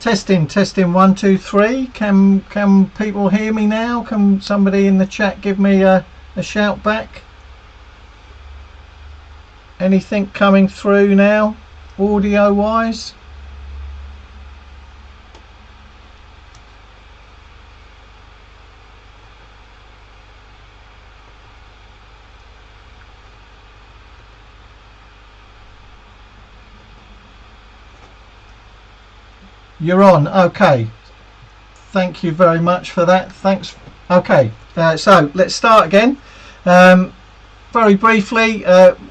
Testing 1 2 3. Can people hear me now? Can somebody in the chat give me a shout back? Anything coming through now, audio wise? You're on. Okay, thank you very much for that. Thanks. Okay, so let's start again. Very briefly,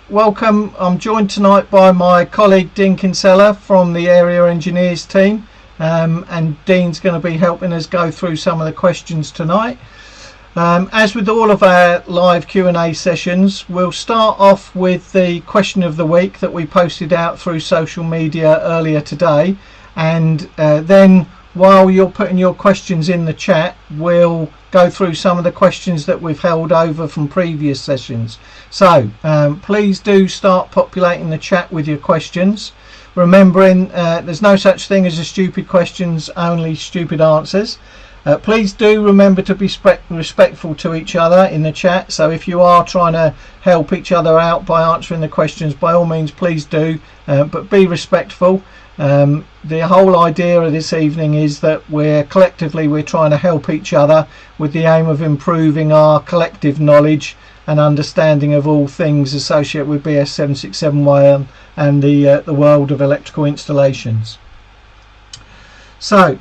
welcome. I'm joined tonight by my colleague Dean Kinsella from the area engineers team, and Dean's going to be helping us go through some of the questions tonight. As with all of our live Q&A sessions, we'll start off with the question of the week that we posted out through social media earlier today. And then while you're putting your questions in the chat, we'll go through some of the questions that we've held over from previous sessions. So please do start populating the chat with your questions, remembering there's no such thing as a stupid questions, only stupid answers. Please do remember to be respectful to each other in the chat. So if you are trying to help each other out by answering the questions, by all means please do, but be respectful. The whole idea of this evening is that we're trying to help each other with the aim of improving our collective knowledge and understanding of all things associated with BS 767Y and the world of electrical installations. So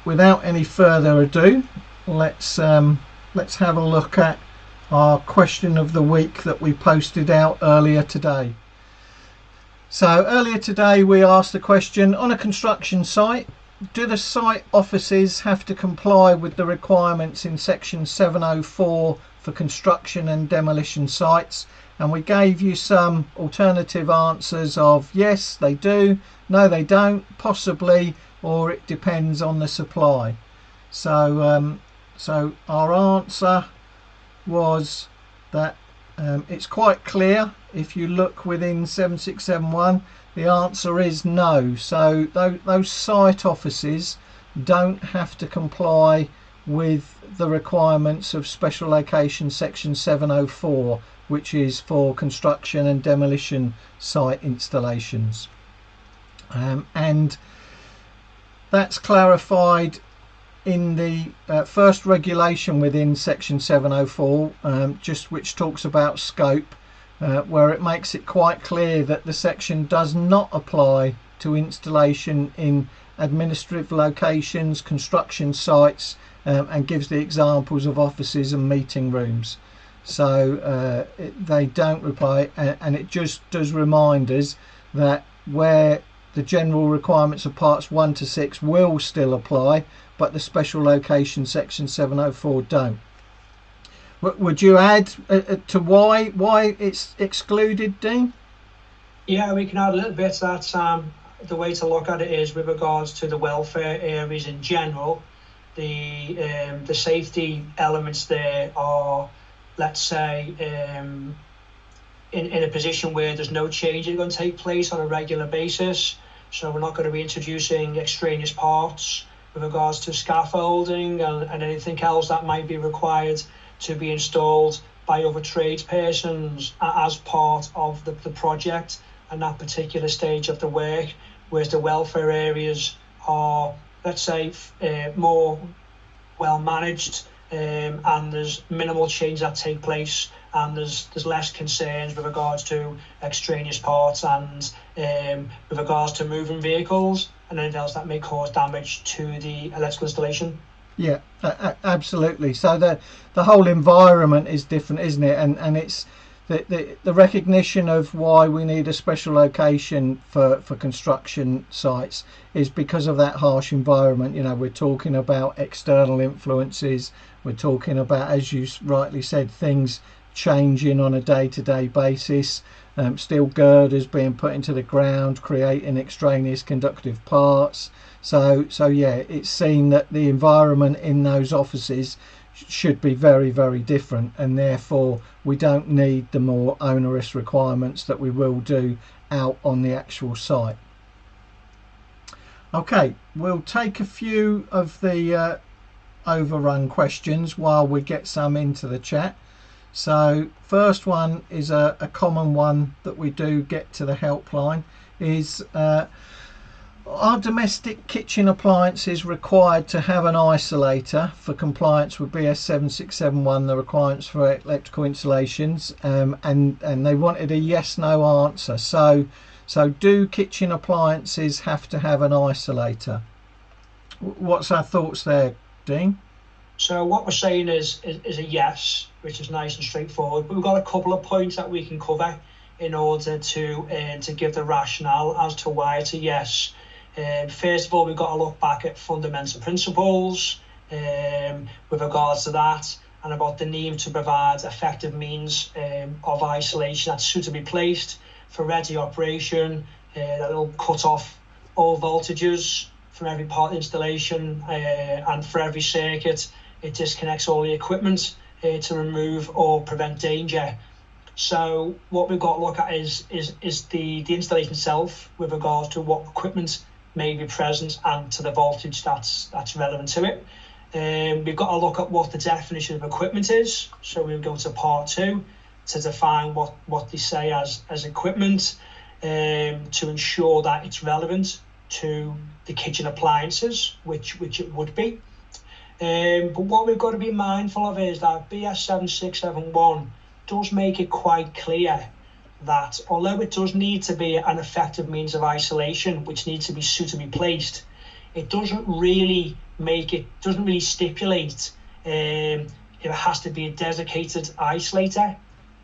without any further ado, let's have a look at our question of the week that we posted out earlier today. So earlier today we asked the question, on a construction site, do the site offices have to comply with the requirements in section 704 for construction and demolition sites? And we gave you some alternative answers of yes they do, no they don't, possibly, or it depends on the supply. So so our answer was that it's quite clear. If you look within 7671, the answer is no. So those site offices don't have to comply with the requirements of special location section 704, which is for construction and demolition site installations, and that's clarified in the first regulation within section 704, just which talks about scope, where it makes it quite clear that the section does not apply to installation in administrative locations, construction sites, and gives the examples of offices and meeting rooms. So they don't apply, and it just does remind us that where the general requirements of parts 1 to 6 will still apply, but the special location section 704 don't. Would you add to why it's excluded, Dean? Yeah, we can add a little bit. That the way to look at it is with regards to the welfare areas in general. The safety elements there are, let's say, in a position where there's no change going to take place on a regular basis. So we're not going to be introducing extraneous parts with regards to scaffolding and anything else that might be required to be installed by other tradespersons as part of the project and that particular stage of the work, whereas the welfare areas are, let's say, more well managed, and there's minimal change that take place, and there's less concerns with regards to extraneous parts and with regards to moving vehicles and anything else that may cause damage to the electrical installation. Yeah, absolutely. So the whole environment is different, isn't it? And it's the recognition of why we need a special location for construction sites is because of that harsh environment. You know, we're talking about external influences. We're talking about, as you rightly said, things changing on a day-to-day basis. Steel girders being put into the ground, creating extraneous conductive parts. So yeah, it's seen that the environment in those offices should be very, very different, and therefore we don't need the more onerous requirements that we will do out on the actual site. Okay, we'll take a few of the overrun questions while we get some into the chat. So first one is a common one that we do get to the helpline is are domestic kitchen appliances required to have an isolator for compliance with BS 7671, the requirements for electrical installations? And they wanted a yes/no answer. So do kitchen appliances have to have an isolator? What's our thoughts there, Dean? So what we're saying is a yes, which is nice and straightforward. But we've got a couple of points that we can cover in order to give the rationale as to why it's a yes. First of all, we've got to look back at fundamental principles with regards to that, and about the need to provide effective means of isolation that's suitably placed for ready operation, that will cut off all voltages from every part of the installation, and for every circuit it disconnects all the equipment to remove or prevent danger. So what we've got to look at is the installation itself with regards to what equipment may be present and to the voltage that's relevant to it. We've got to look at what the definition of equipment is. So we'll go to part 2 to define what they say as equipment, to ensure that it's relevant to the kitchen appliances, which it would be. But what we've got to be mindful of is that BS 7671 does make it quite clear that although it does need to be an effective means of isolation, which needs to be suitably placed, it doesn't really stipulate it has to be a dedicated isolator.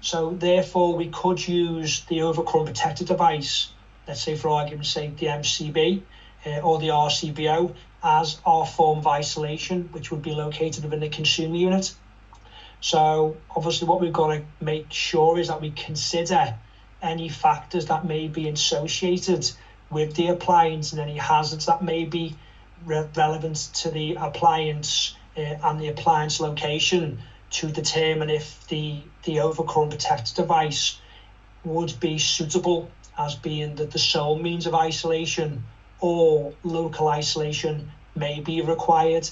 So therefore we could use the overcurrent protected device, let's say for argument's sake the MCB or the RCBO, as our form of isolation, which would be located within the consumer unit. So obviously what we've got to make sure is that we consider any factors that may be associated with the appliance and any hazards that may be relevant to the appliance and the appliance location to determine if the overcurrent protected device would be suitable as being the sole means of isolation, or local isolation may be required.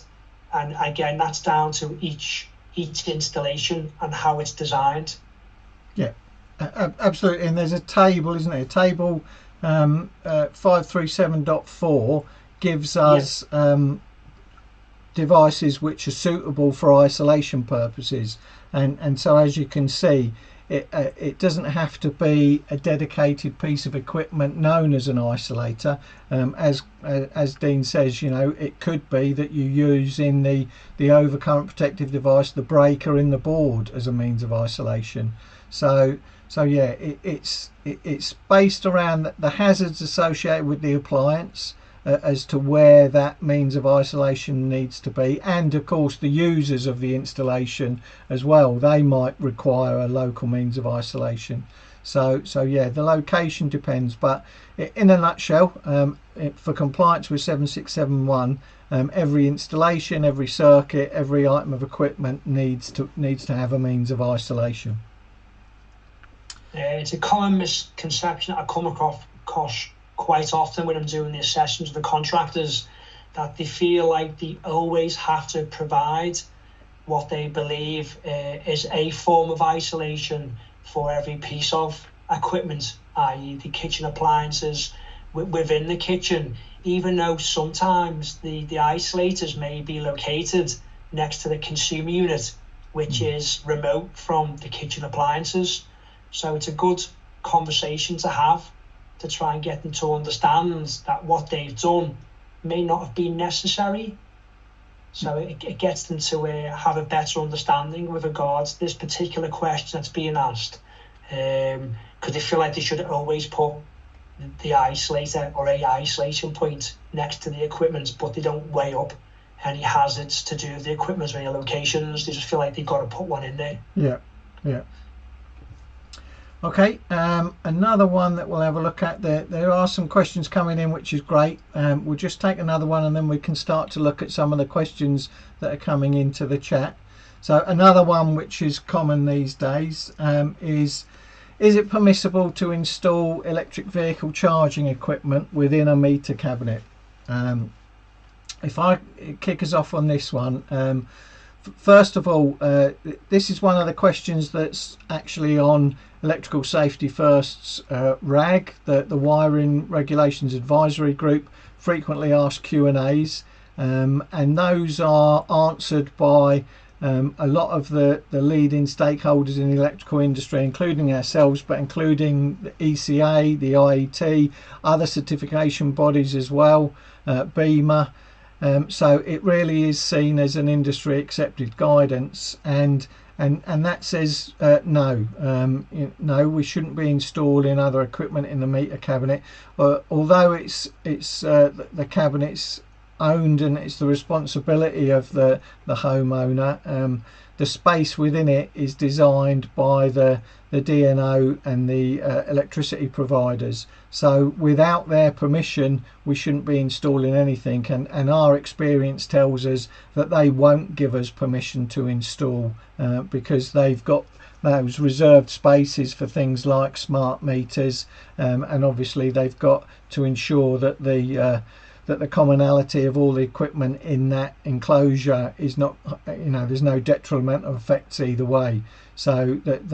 And again, that's down to each installation and how it's designed. Yeah, absolutely. And there's a table, isn't there? Table 537.4 gives us devices which are suitable for isolation purposes, and so as you can see, it doesn't have to be a dedicated piece of equipment known as an isolator. As Dean says, you know, it could be that you use in the overcurrent protective device the breaker in the board as a means of isolation. So yeah, it's based around the hazards associated with the appliance, as to where that means of isolation needs to be, and of course the users of the installation as well, they might require a local means of isolation. So yeah, the location depends, but in a nutshell, for compliance with 7671, every installation, every circuit, every item of equipment needs to have a means of isolation. It's a common misconception that I come across quite often when I'm doing the assessments of the contractors, that they feel like they always have to provide what they believe is a form of isolation for every piece of equipment, i.e. the kitchen appliances within the kitchen, even though sometimes the isolators may be located next to the consumer unit, which is remote from the kitchen appliances. So it's a good conversation to have, to try and get them to understand that what they've done may not have been necessary. So it gets them to have a better understanding with regards to this particular question that's being asked, because they feel like they should always put the isolator or a isolation point next to the equipment, but they don't weigh up any hazards to do with the equipment or any locations. They just feel like they've got to put one in there. Yeah. Okay, another one that we'll have a look at. There are some questions coming in, which is great. We'll just take another one and then we can start to look at some of the questions that are coming into the chat. So another one which is common these days is it permissible to install electric vehicle charging equipment within a meter cabinet? If I kick us off on this one, first of all, this is one of the questions that's actually on Electrical Safety First's RAG, the Wiring Regulations Advisory Group, frequently asked Q&As, and those are answered by a lot of the leading stakeholders in the electrical industry, including ourselves, but including the ECA, the IET, other certification bodies as well, BEMA. So it really is seen as an industry accepted guidance, and that says no, we shouldn't be installing other equipment in the meter cabinet, although it's the cabinet's owned and it's the responsibility of the homeowner. The space within it is designed by the DNO and the electricity providers, so without their permission we shouldn't be installing anything, and our experience tells us that they won't give us permission to install because they've got those reserved spaces for things like smart meters, and obviously they've got to ensure that the commonality of all the equipment in that enclosure is not, there's no detrimental effects either way, so that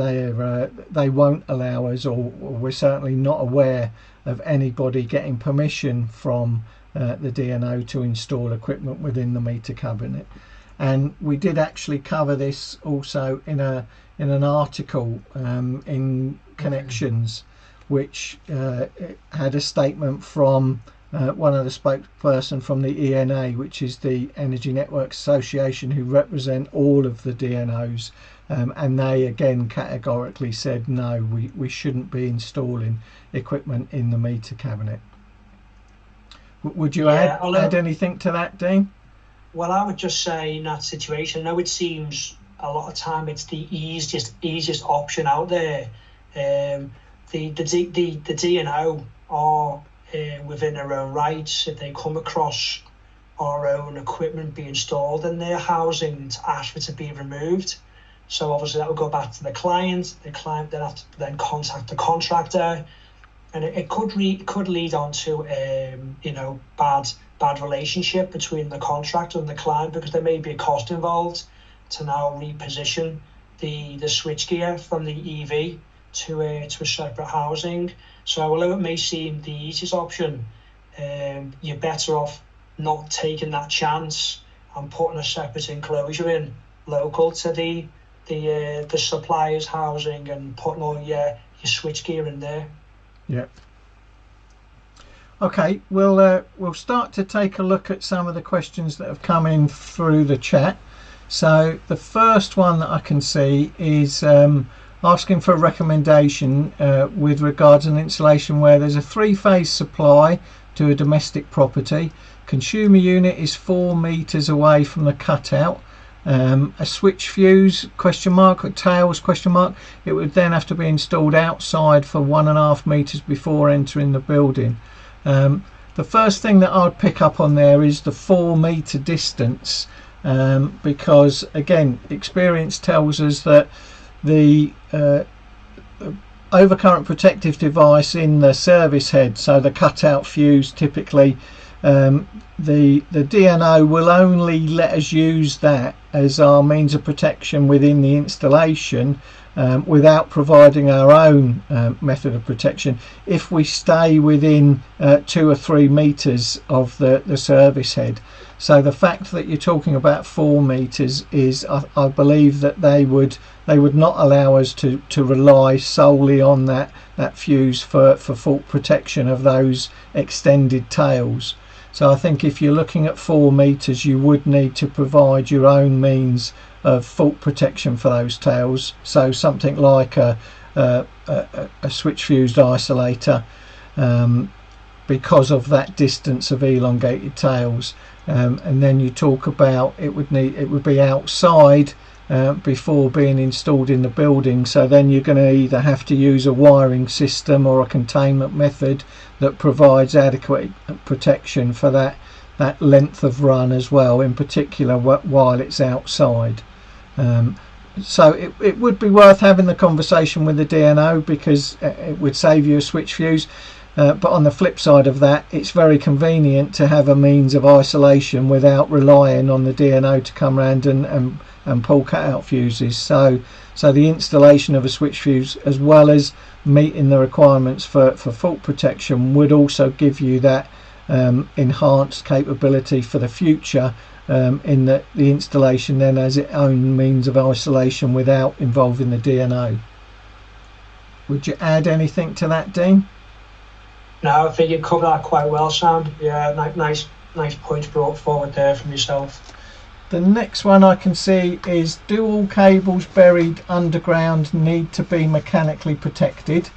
they won't allow us, or we're certainly not aware of anybody getting permission from the DNO to install equipment within the meter cabinet. And we did actually cover this also in an article in Connections, which had a statement from one of the spokesperson from the ENA, which is the Energy Networks Association, who represent all of the DNOs, and they again categorically said no, we shouldn't be installing equipment in the meter cabinet. Would you add anything to that, Dean? Well, I would just say in that situation, I know it seems a lot of time it's the easiest option out there. The DNO are within their own rights, if they come across our own equipment being installed in their housing, to ask for it to be removed. So obviously that will go back to the client. The client then have to then contact the contractor, and it could lead on to bad relationship between the contractor and the client, because there may be a cost involved to now reposition the switchgear from the EV to a separate housing. So although it may seem the easiest option, you're better off not taking that chance and putting a separate enclosure in local to the supplier's housing and putting all your switchgear in there. Yeah. Okay, we'll start to take a look at some of the questions that have come in through the chat. So the first one that I can see is asking for a recommendation with regards to an installation where there's a three-phase supply to a domestic property. Consumer unit is 4 meters away from the cutout. A switch fuse ? Or tails ? It would then have to be installed outside for 1.5 meters before entering the building. The first thing that I'd pick up on there is the 4 meter distance, because again, experience tells us that the overcurrent protective device in the service head, so the cutout fuse typically, the DNO will only let us use that as our means of protection within the installation, without providing our own method of protection, if we stay within 2 or 3 meters of the service head. So the fact that you're talking about 4 meters is, I believe that they would not allow us to rely solely on that fuse for fault protection of those extended tails. So I think if you're looking at 4 meters, you would need to provide your own means of fault protection for those tails. So something like a switch fused isolator, because of that distance of elongated tails. And then you talk about it would be outside before being installed in the building, so then you're going to either have to use a wiring system or a containment method that provides adequate protection for that length of run as well, in particular while it's outside. So it would be worth having the conversation with the DNO, because it would save you a switch fuse. but on the flip side of that, it's very convenient to have a means of isolation without relying on the DNO to come around and pull cutout fuses. So the installation of a switch fuse, as well as meeting the requirements for fault protection, would also give you that enhanced capability for the future, in that the installation then has its own means of isolation without involving the DNO. Would you add anything to that, Dean? No, I think you covered that quite well, Sam. Yeah, nice points brought forward there from yourself. The next one I can see is, do all cables buried underground need to be mechanically protected?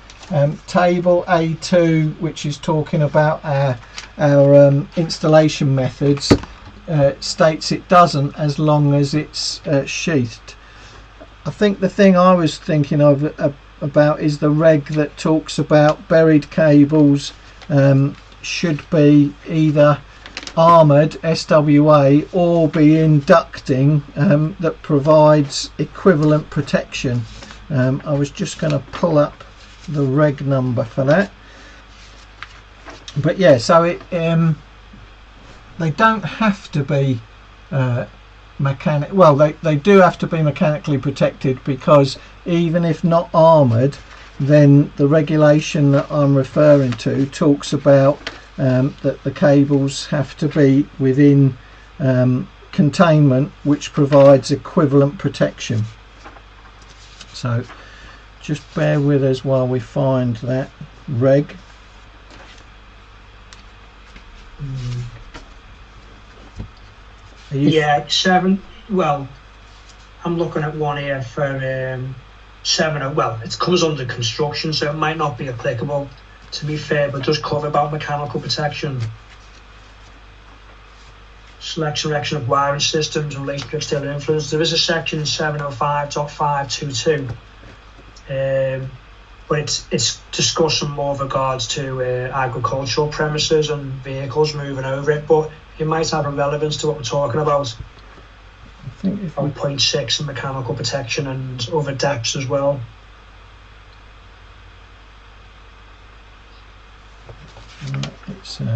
Table A2, which is talking about our installation methods, states it doesn't, as long as it's sheathed. I think the thing I was thinking of about is the reg that talks about buried cables should be either armoured SWA or be in ducting that provides equivalent protection. I was just going to pull up the reg number for that, but yeah, so it they don't have to be they do have to be mechanically protected, because even if not armoured, then the regulation that I'm referring to talks about that the cables have to be within containment which provides equivalent protection. So just bear with us while we find that reg. Yeah, 7. Well, I'm looking at one here for 7. Well, it comes under construction, so it might not be applicable, to be fair, but it does cover about mechanical protection. Selection and erection of wiring systems and related to external influence. There is a section 705.522, but it's discussing more with regards to agricultural premises and vehicles moving over it, but it might have a relevance to what we're talking about. I think if on 0.6 and mechanical protection and over depths as well. It's so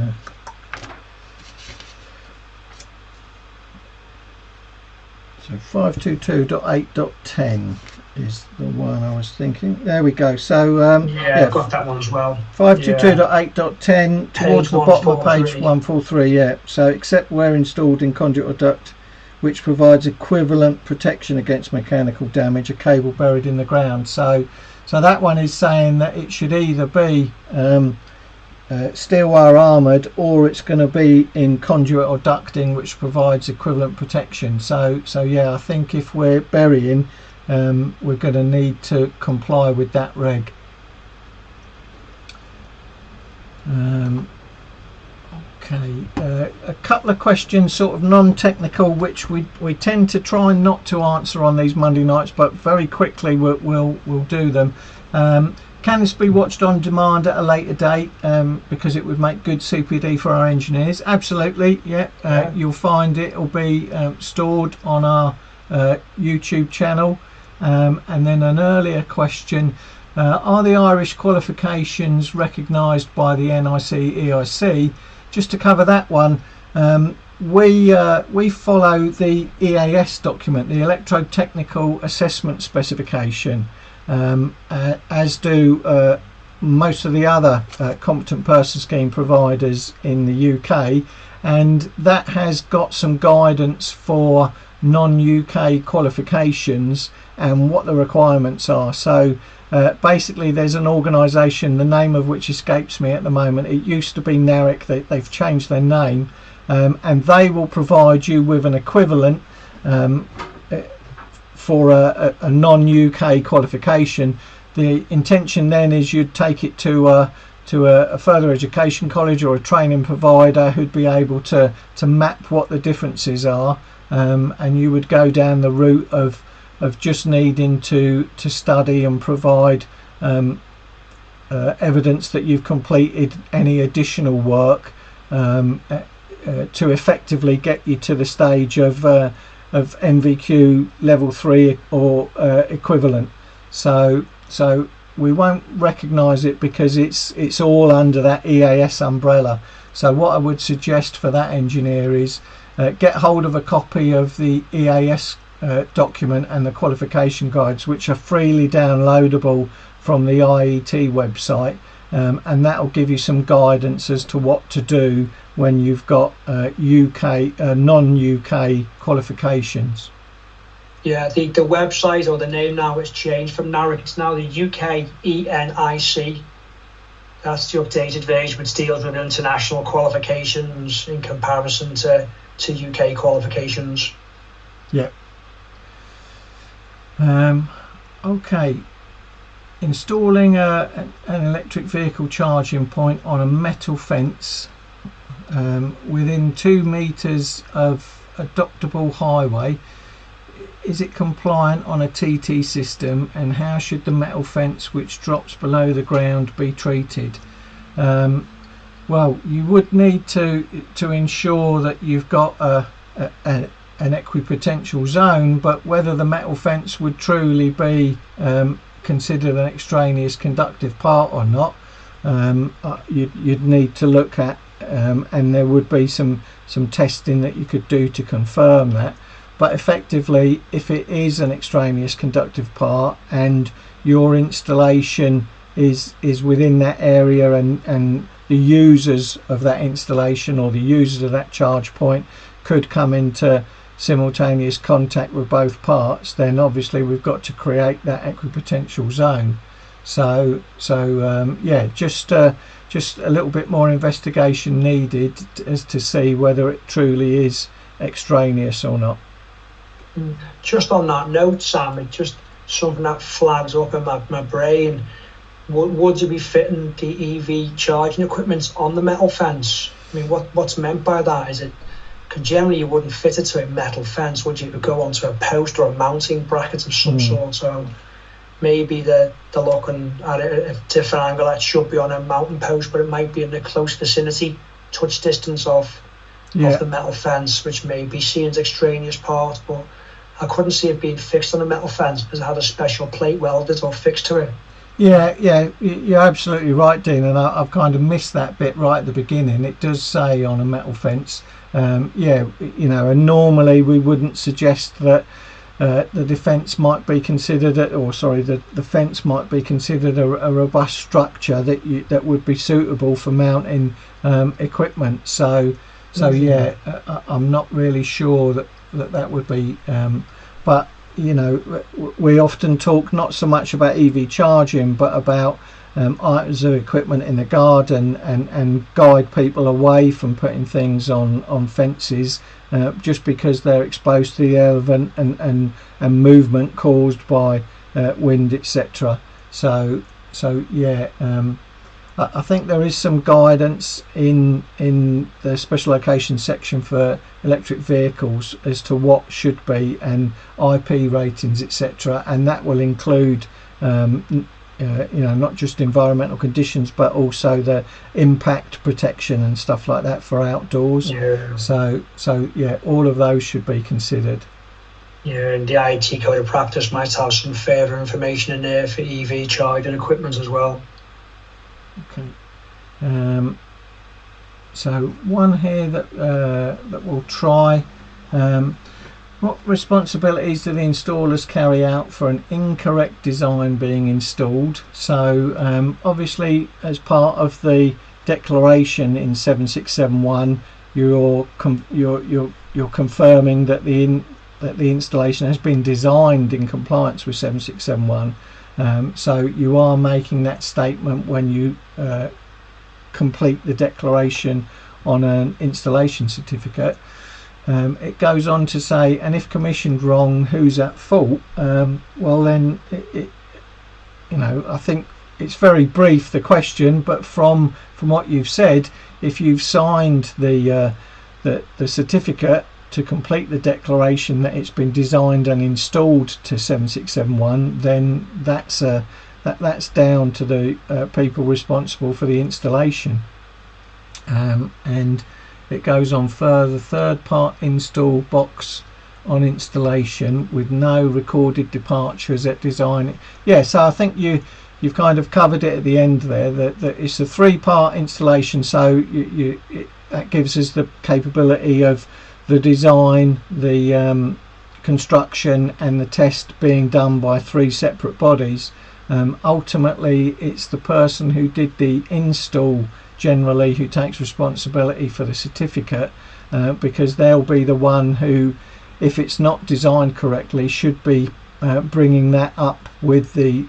522.8.10 is the one I was thinking. There we go. So yeah, I've got that one as well. 522.8.10 towards the bottom of page 143. Yeah. So except where installed in conduit or duct which provides equivalent protection against mechanical damage, a cable buried in the ground. So that one is saying that it should either be steel wire armoured, or it's going to be in conduit or ducting which provides equivalent protection. So yeah, I think if we're burying, we're going to need to comply with that reg. Okay, a couple of questions, sort of non-technical, which we tend to try not to answer on these Monday nights, but very quickly we'll do them. Can this be watched on demand at a later date, because it would make good CPD for our engineers? Absolutely, yeah. You'll find it will be stored on our YouTube channel. And then an earlier question, are the Irish qualifications recognised by the NIC EIC? Just to cover that one, we follow the EAS document, the electrotechnical assessment specification, as do most of the other competent person scheme providers in the UK, and that has got some guidance for non-UK qualifications and what the requirements are. So basically there's an organisation, the name of which escapes me at the moment. It used to be NARIC, they've changed their name, and they will provide you with an equivalent for a non-UK qualification. The intention then is you'd take it to a further education college or a training provider who'd be able to map what the differences are, and you would go down the route of just needing to study and provide evidence that you've completed any additional work to effectively get you to the stage of NVQ level 3 or equivalent. So we won't recognise it because it's all under that EAS umbrella. So what I would suggest for that engineer is get hold of a copy of the EAS document and the qualification guides, which are freely downloadable from the IET website, and that will give you some guidance as to what to do when you've got UK non-UK qualifications. Yeah, the website, or the name now, has changed from NARIC. It's now the UK ENIC. That's the updated version, which deals with international qualifications in comparison to UK qualifications. Yeah. Okay. Installing an electric vehicle charging point on a metal fence within 2 meters of adoptable highway. Is it compliant on a TT system, and how should the metal fence which drops below the ground be treated? Well, you would need to ensure that you've got an equipotential zone, but whether the metal fence would truly be considered an extraneous conductive part or not, you'd need to look at, and there would be some testing that you could do to confirm that. But effectively, if it is an extraneous conductive part and your installation is within that area, and the users of that installation or the users of that charge point could come into simultaneous contact with both parts, then obviously we've got to create that equipotential zone. So yeah, just a little bit more investigation needed as to see whether it truly is extraneous or not. Just on that note, Sam, it's just something that flags up in my brain. Would you be fitting the EV charging equipment on the metal fence? I mean, what's meant by that? Is it, because generally you wouldn't fit it to a metal fence, would you? It would go onto a post or a mounting bracket of some sort. So maybe they're looking at it at a different angle. That should be on a mounting post, but it might be in the close vicinity, touch distance of the metal fence, which may be seen as extraneous part. But I couldn't see it being fixed on a metal fence because it had a special plate welded or fixed to it. Yeah, you're absolutely right, Dean, and I've kind of missed that bit right at the beginning. It does say on a metal fence, and normally we wouldn't suggest that the defence might be considered, the fence might be considered a robust structure that would be suitable for mounting equipment. So yeah, I'm not really sure that would be, but we often talk not so much about EV charging, but about items of equipment in the garden, and guide people away from putting things on fences just because they're exposed to the element and movement caused by wind, etc. So yeah, I think there is some guidance in the special location section for electric vehicles as to what should be, and IP ratings, etc., and that will include not just environmental conditions but also the impact protection and stuff like that for outdoors. So yeah, all of those should be considered. Yeah, and the IET code of practice might have some further information in there for EV charging equipment as well. Okay. So one here that we'll try. What responsibilities do the installers carry out for an incorrect design being installed? So obviously, as part of the declaration in 7671, you're confirming that the installation has been designed in compliance with 7671. So you are making that statement when you complete the declaration on an installation certificate. It goes on to say, and if commissioned wrong, who's at fault? Well, then I think it's very brief, the question, but from what you've said, if you've signed the certificate to complete the declaration that it's been designed and installed to 7671, then that's down to the people responsible for the installation. And it goes on further, third part install box on installation with no recorded departures at design. Yeah, so I think you've kind of covered it at the end there, that it's a 3-part installation, so that gives us the capability of the design, the construction and the test being done by 3 separate bodies. Ultimately it's the person who did the install generally who takes responsibility for the certificate, because they'll be the one who, if it's not designed correctly, should be bringing that up with the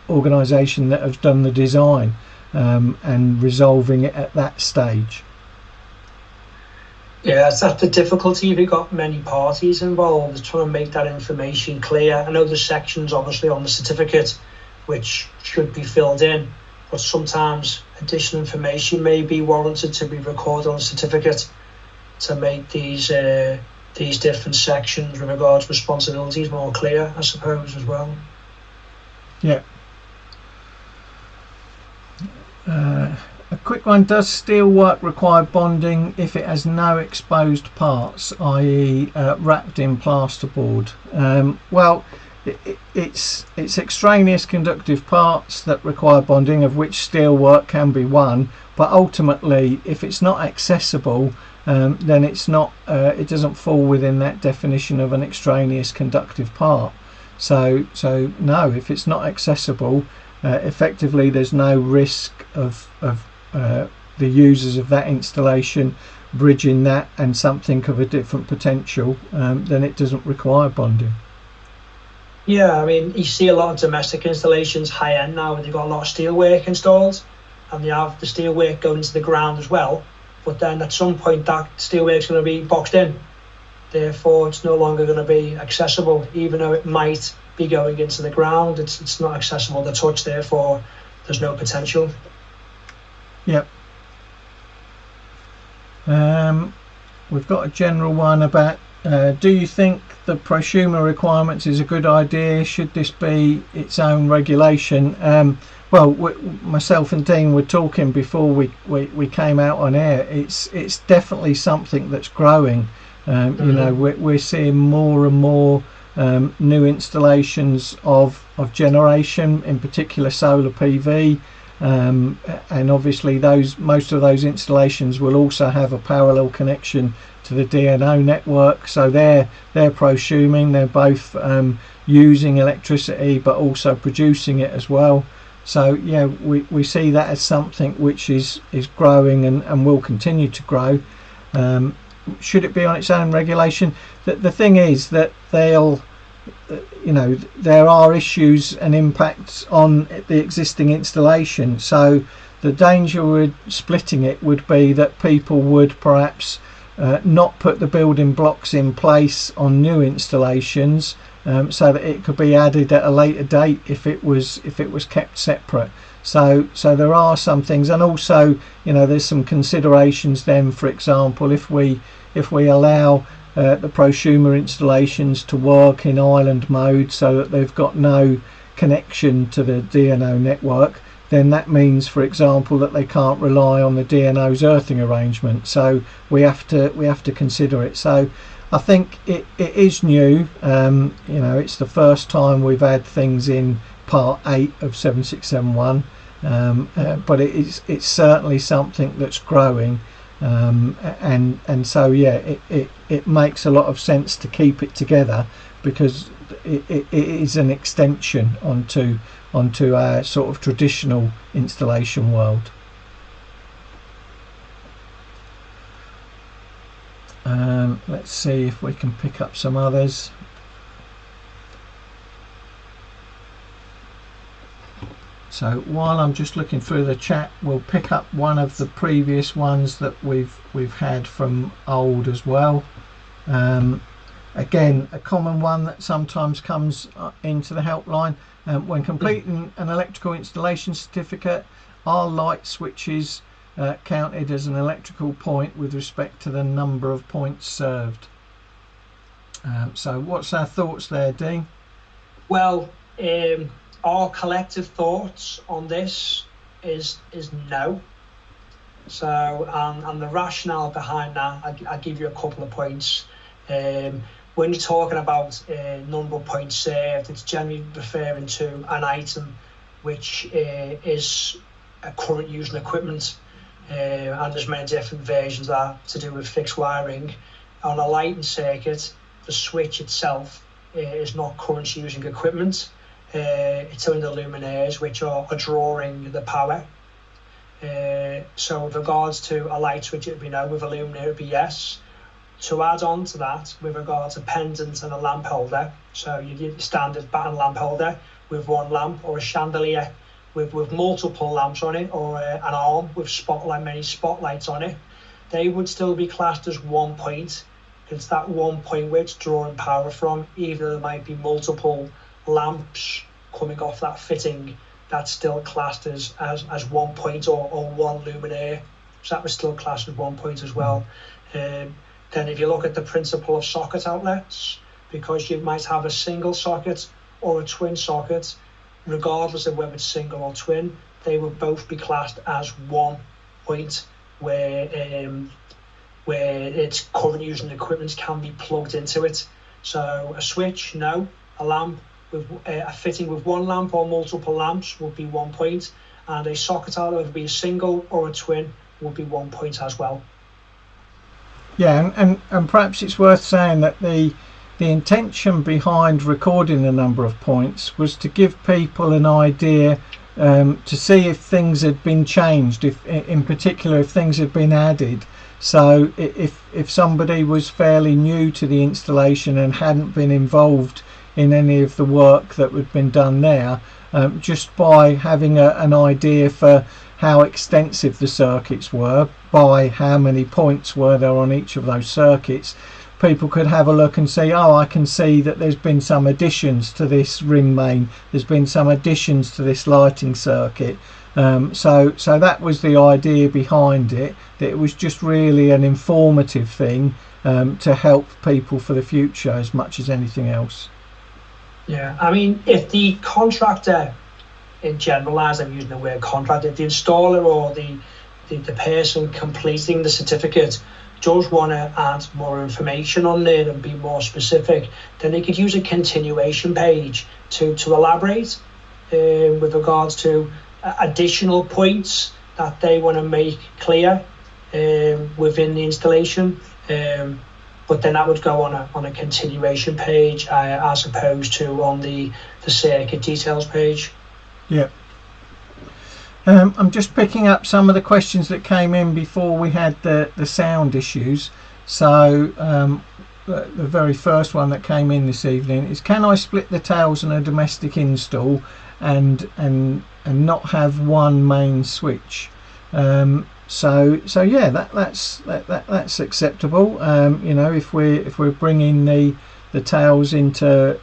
organisation that has done the design, and resolving it at that stage. Yeah, that's the difficulty if you've got many parties involved, is trying to make that information clear. I know there's sections obviously on the certificate which should be filled in, but sometimes additional information may be warranted to be recorded on the certificate to make these different sections with regards to responsibilities more clear, I suppose, as well. Yeah. A quick one: does steel work require bonding if it has no exposed parts, i.e. wrapped in plasterboard? Well, it's extraneous conductive parts that require bonding, of which steel work can be one, but ultimately if it's not accessible, then it's not, it doesn't fall within that definition of an extraneous conductive part. So no, if it's not accessible, effectively there's no risk of the users of that installation bridging that and something of a different potential, then it doesn't require bonding. Yeah, I mean, you see a lot of domestic installations high end now where they've got a lot of steel work installed, and they have the steel work going into the ground as well, but then at some point that steel work's going to be boxed in, therefore it's no longer going to be accessible. Even though it might be going into the ground, it's not accessible to touch, therefore there's no potential. Yep. We've got a general one about do you think the prosumer requirements is a good idea? Should this be its own regulation? Well, myself and Dean were talking before we came out on air. It's definitely something that's growing. You know, we're seeing more and more new installations of generation, in particular solar PV, and obviously most of those installations will also have a parallel connection to the DNO network, so they're prosuming. They're both using electricity but also producing it as well. So yeah, we see that as something which is growing and will continue to grow. Should it be on its own regulation? The thing is that they'll, you know, there are issues and impacts on the existing installation, so the danger with splitting it would be that people would perhaps not put the building blocks in place on new installations, so that it could be added at a later date if it was kept separate. So there are some things, and also, you know, there's some considerations then. For example, if we allow the prosumer installations to work in island mode so that they've got no connection to the DNO network, then that means, for example, that they can't rely on the DNO's earthing arrangement. So we have to consider it. So I think it is new. You know, it's the first time we've had things in Part 8 of 7671, but it's certainly something that's growing. And so yeah, it makes a lot of sense to keep it together, because it is an extension onto our sort of traditional installation world. Let's see if we can pick up some others. So while I'm just looking through the chat, we'll pick up one of the previous ones that we've had from old as well. Again, a common one that sometimes comes into the helpline. When completing an electrical installation certificate, are light switches counted as an electrical point with respect to the number of points served? So what's our thoughts there, Dean? Well, our collective thoughts on this is no. So, and the rationale behind that, I'll give you a couple of points. When you're talking about number of points served, it's generally referring to an item which is a current using equipment, and there's many different versions of that to do with fixed wiring. On a lighting circuit, the switch itself is not current using equipment. It's only the luminaires which are drawing the power. So with regards to a light switch, it would be no. With a luminaire, it would be yes. To add on to that, with regards to pendant and a lamp holder, so you get standard batten lamp holder with one lamp, or a chandelier with multiple lamps on it, or an arm with many spotlights on it, they would still be classed as 1 point. It's that 1 point where it's drawing power from. Even though there might be multiple lamps coming off that fitting, that's still classed as 1 point, or one luminaire. So that was still classed as 1 point as well. Then if you look at the principle of socket outlets, because you might have a single socket or a twin socket, regardless of whether it's single or twin, they would both be classed as 1 point, where its current using equipment can be plugged into it. So a switch, no. A lamp with a fitting with one lamp or multiple lamps would be 1 point, and a socket outlet would be a single or a twin would be 1 point as well. Yeah, and perhaps it's worth saying that the intention behind recording the number of points was to give people an idea, to see if things had been changed, if in particular if things had been added. So if somebody was fairly new to the installation and hadn't been involved in any of the work that had been done there, just by having an idea for how extensive the circuits were, by how many points were there on each of those circuits, people could have a look and see, oh, I can see that there's been some additions to this ring main, there's been some additions to this lighting circuit. So that was the idea behind it, that it was just really an informative thing, to help people for the future as much as anything else. Yeah, I mean, if the contractor, in general, as I'm using the word contractor, the installer or the person completing the certificate does want to add more information on there and be more specific, then they could use a continuation page to elaborate with regards to additional points that they want to make clear within the installation. But then that would go on a continuation page as opposed to on the circuit details page. Yeah. I'm just picking up some of the questions that came in before we had the sound issues. So the very first one that came in this evening is, can I split the tails on a domestic install and not have one main switch? So yeah, that's acceptable. You know, if we're bringing the tails into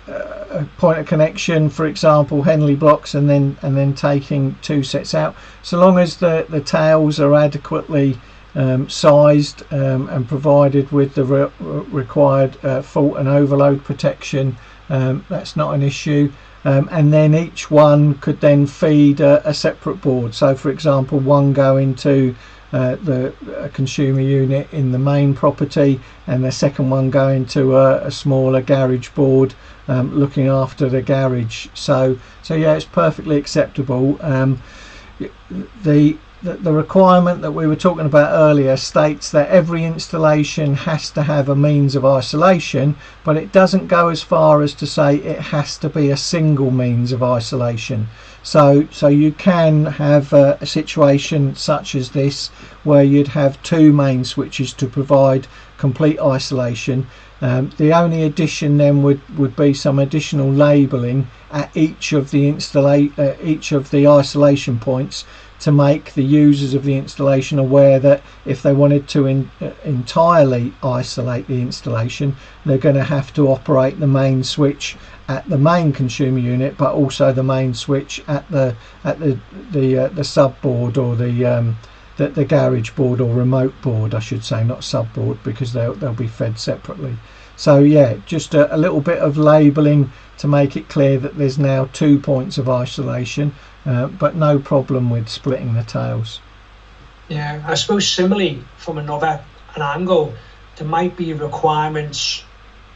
a point of connection, for example Henley blocks, and then taking two sets out, so long as the tails are adequately sized and provided with the required fault and overload protection, that's not an issue. And then each one could then feed a separate board. So for example, one going to the consumer unit in the main property, and the second one going to a smaller garage board looking after the garage. So yeah, it's perfectly acceptable. The requirement that we were talking about earlier states that every installation has to have a means of isolation, but it doesn't go as far as to say it has to be a single means of isolation. So you can have a situation such as this where you'd have two main switches to provide complete isolation. The only addition then would be some additional labelling at each of the isolation points, to make the users of the installation aware that if they wanted to entirely isolate the installation, they're going to have to operate the main switch at the main consumer unit, but also the main switch at the sub board, or the garage board, or remote board I should say, not sub board, because they'll be fed separately. So yeah, just a little bit of labelling to make it clear that there's now 2 points of isolation, but no problem with splitting the tails. Yeah, I suppose similarly from an angle, there might be requirements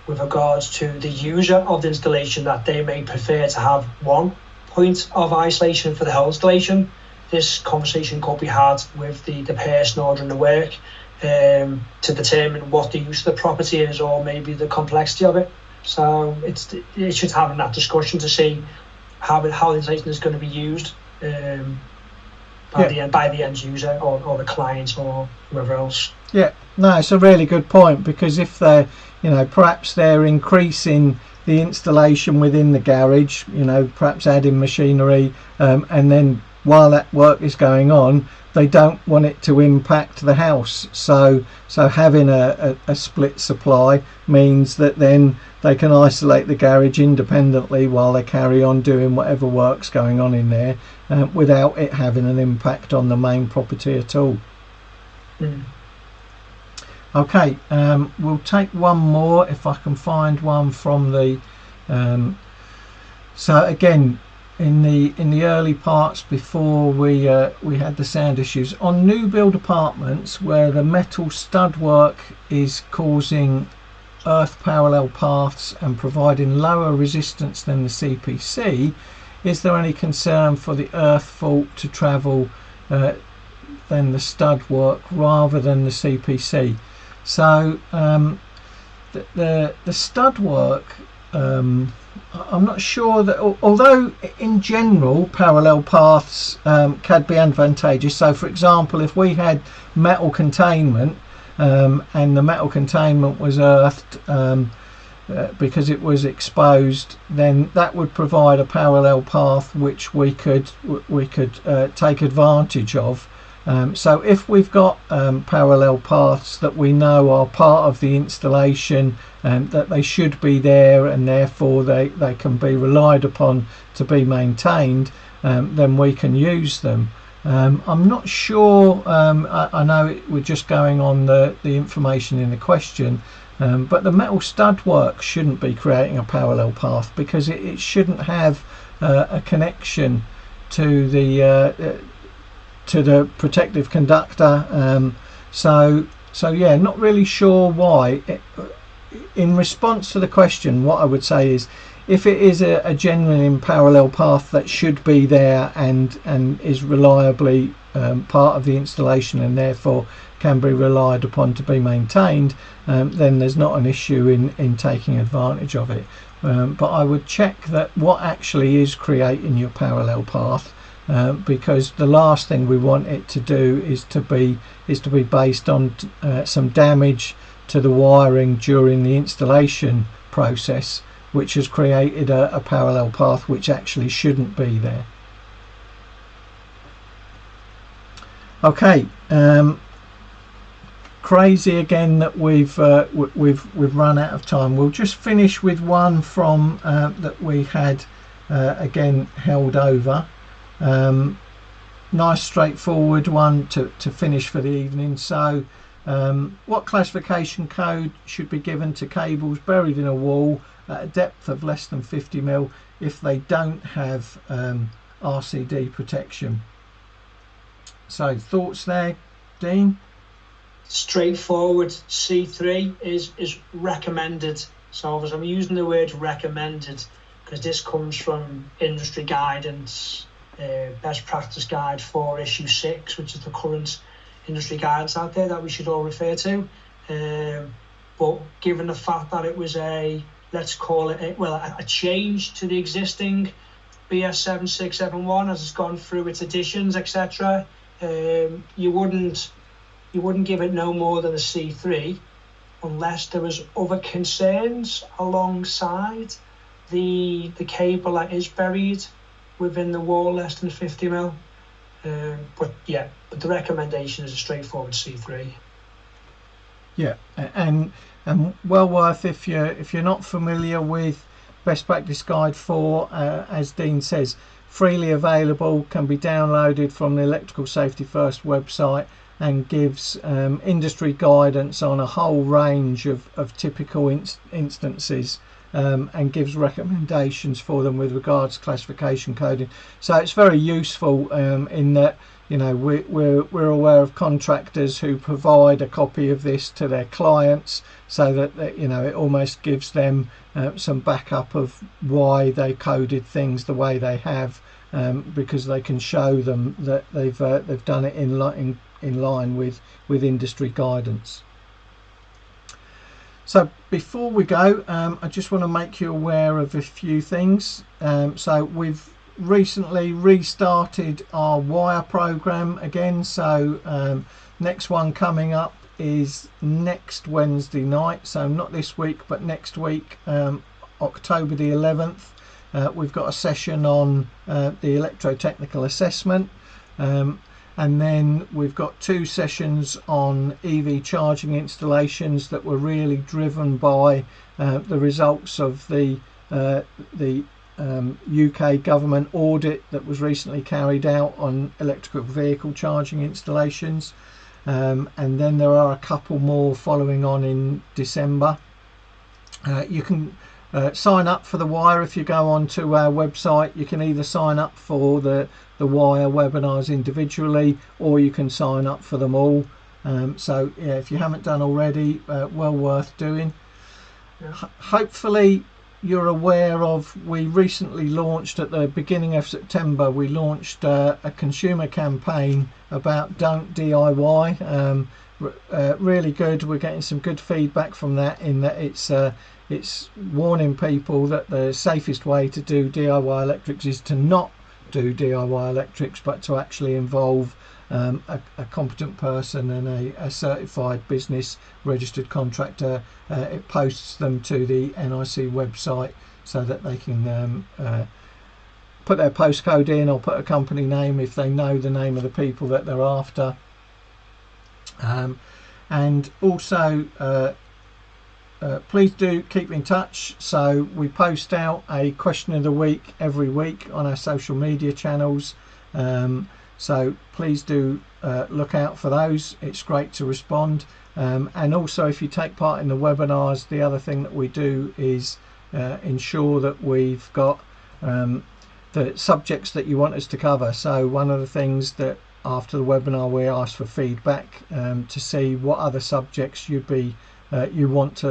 with regards to the user of the installation, that they may prefer to have one point of isolation for the whole installation. This conversation could be had with the person ordering the work to determine what the use of the property is, or maybe the complexity of it. So it's just having that discussion to see how the installation is going to be used by the end user or the client or whoever else. Yeah, no, it's a really good point, because if they're, perhaps they're increasing the installation within the garage, perhaps adding machinery, and then while that work is going on, they don't want it to impact the house. So having a split supply means that then they can isolate the garage independently while they carry on doing whatever work's going on in there, without it having an impact on the main property at all. Okay, we'll take one more if I can find one from the so again, in the early parts before we had the sound issues, on new build apartments where the metal stud work is causing earth parallel paths and providing lower resistance than the CPC, is there any concern for the earth fault to travel than the stud work rather than the CPC? So the stud work, I'm not sure that, although in general parallel paths can be advantageous. So for example, if we had metal containment and the metal containment was earthed because it was exposed, then that would provide a parallel path which we could take advantage of. So if we've got parallel paths that we know are part of the installation, that they should be there and therefore they can be relied upon to be maintained, then we can use them. I'm not sure, I know we're just going on the information in the question, but the metal stud work shouldn't be creating a parallel path, because it shouldn't have a connection to the protective conductor. So yeah, not really sure why. In response to the question, what I would say is, if it is a genuine parallel path that should be there and is reliably part of the installation and therefore can be relied upon to be maintained, then there's not an issue in taking advantage of it. But I would check that what actually is creating your parallel path, because the last thing we want it to do is to be based on some damage to the wiring during the installation process, which has created a parallel path which actually shouldn't be there. Okay, crazy again that we've run out of time. We'll just finish with one from that we had again held over. Nice straightforward one to finish for the evening. So what classification code should be given to cables buried in a wall at a depth of less than 50 mil if they don't have RCD protection? So thoughts there, Dean? Straightforward. C3 is recommended. So I'm using the word recommended because this comes from industry guidance, best practice guide 4 issue 6, which is the current industry guidance out there that we should all refer to. But given the fact that it was let's call it a change to the existing BS 7671 as it's gone through its additions, etc., you wouldn't give it no more than a C3 unless there was other concerns alongside the cable that is buried within the wall less than 50 mil. But the recommendation is a straightforward C3. Yeah, and well worth, if you're not familiar with Best Practice Guide 4, as Dean says, freely available, can be downloaded from the Electrical Safety First website, and gives industry guidance on a whole range of typical instances, and gives recommendations for them with regards to classification coding. So it's very useful in that you know, we're aware of contractors who provide a copy of this to their clients, so that you know, it almost gives them some backup of why they coded things the way they have, because they can show them that they've done it in line with industry guidance. So before we go, I just want to make you aware of a few things. So we've recently restarted our wire program again. So next one coming up is next Wednesday night. So not this week, but next week, October the 11th. We've got a session on the electrotechnical assessment. And then we've got 2 sessions on EV charging installations that were really driven by the results of the UK government audit that was recently carried out on electrical vehicle charging installations. And then there are a couple more following on in December. You can sign up for the wire if you go onto our website. You can either sign up for the wire webinars individually, or you can sign up for them all. So yeah, if you haven't done already, well worth doing. Yeah. Hopefully you're aware of, we recently launched at the beginning of September, we launched a consumer campaign about don't DIY. Really good. We're getting some good feedback from that, in that it's warning people that the safest way to do DIY electrics is to not do DIY electrics, but to actually involve a competent person and a certified business registered contractor. It posts them to the NIC website so that they can put their postcode in, or put a company name if they know the name of the people that they're after. And also please do keep in touch. So we post out a question of the week every week on our social media channels, so please do look out for those. It's great to respond, and also if you take part in the webinars, the other thing that we do is ensure that we've got the subjects that you want us to cover. So one of the things that after the webinar we ask for feedback to see what other subjects you want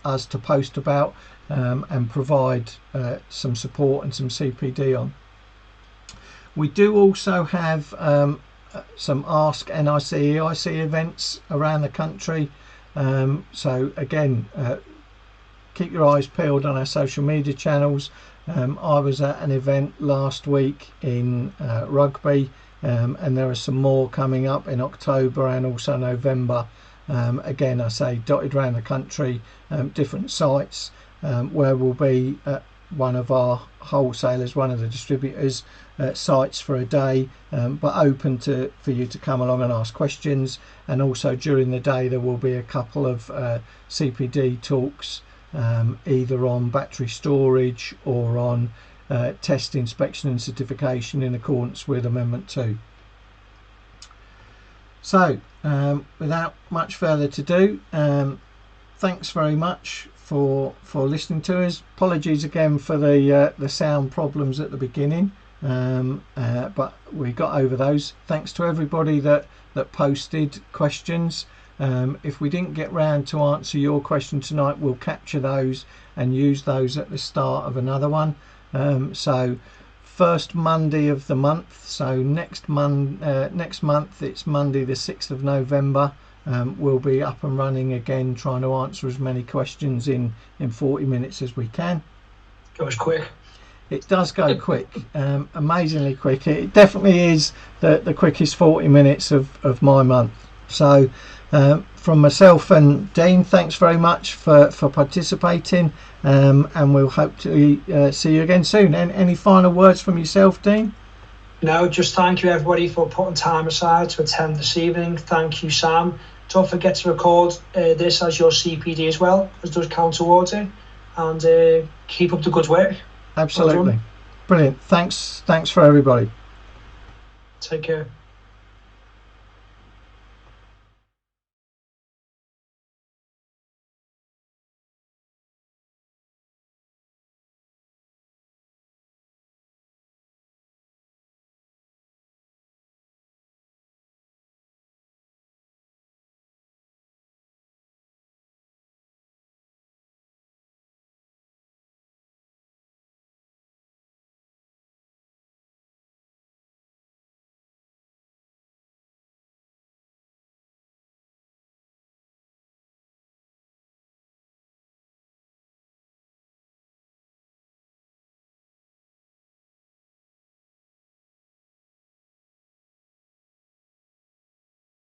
us to post about, and provide some support and some CPD on. We do also have some Ask NIC EIC events around the country, so again, keep your eyes peeled on our social media channels. I was at an event last week in Rugby, and there are some more coming up in October and also November. Again, I say dotted around the country, different sites, where we'll be at one of our wholesalers, one of the distributors' sites for a day, but open for you to come along and ask questions. And also during the day there will be a couple of CPD talks, either on battery storage or on test, inspection and certification in accordance with Amendment 2. So without much further to do, thanks very much for listening to us. Apologies again for the sound problems at the beginning, but we got over those. Thanks to everybody that posted questions. If we didn't get round to answer your question tonight, we'll capture those and use those at the start of another one. So first Monday of the month, so next month it's Monday the 6th of November, we'll be up and running again, trying to answer as many questions in 40 minutes as we can. Goes quick. It does go quick, amazingly quick. It definitely is the quickest 40 minutes of my month. So from myself and Dean, thanks very much for participating, and we'll hope to see you again soon. And any final words from yourself, Dean? No, just thank you everybody for putting time aside to attend this evening. Thank you, Sam. Don't forget to record this as your CPD as well, as does Counter Water, and keep up the good work. Absolutely. Well, brilliant. Thanks for everybody. Take care.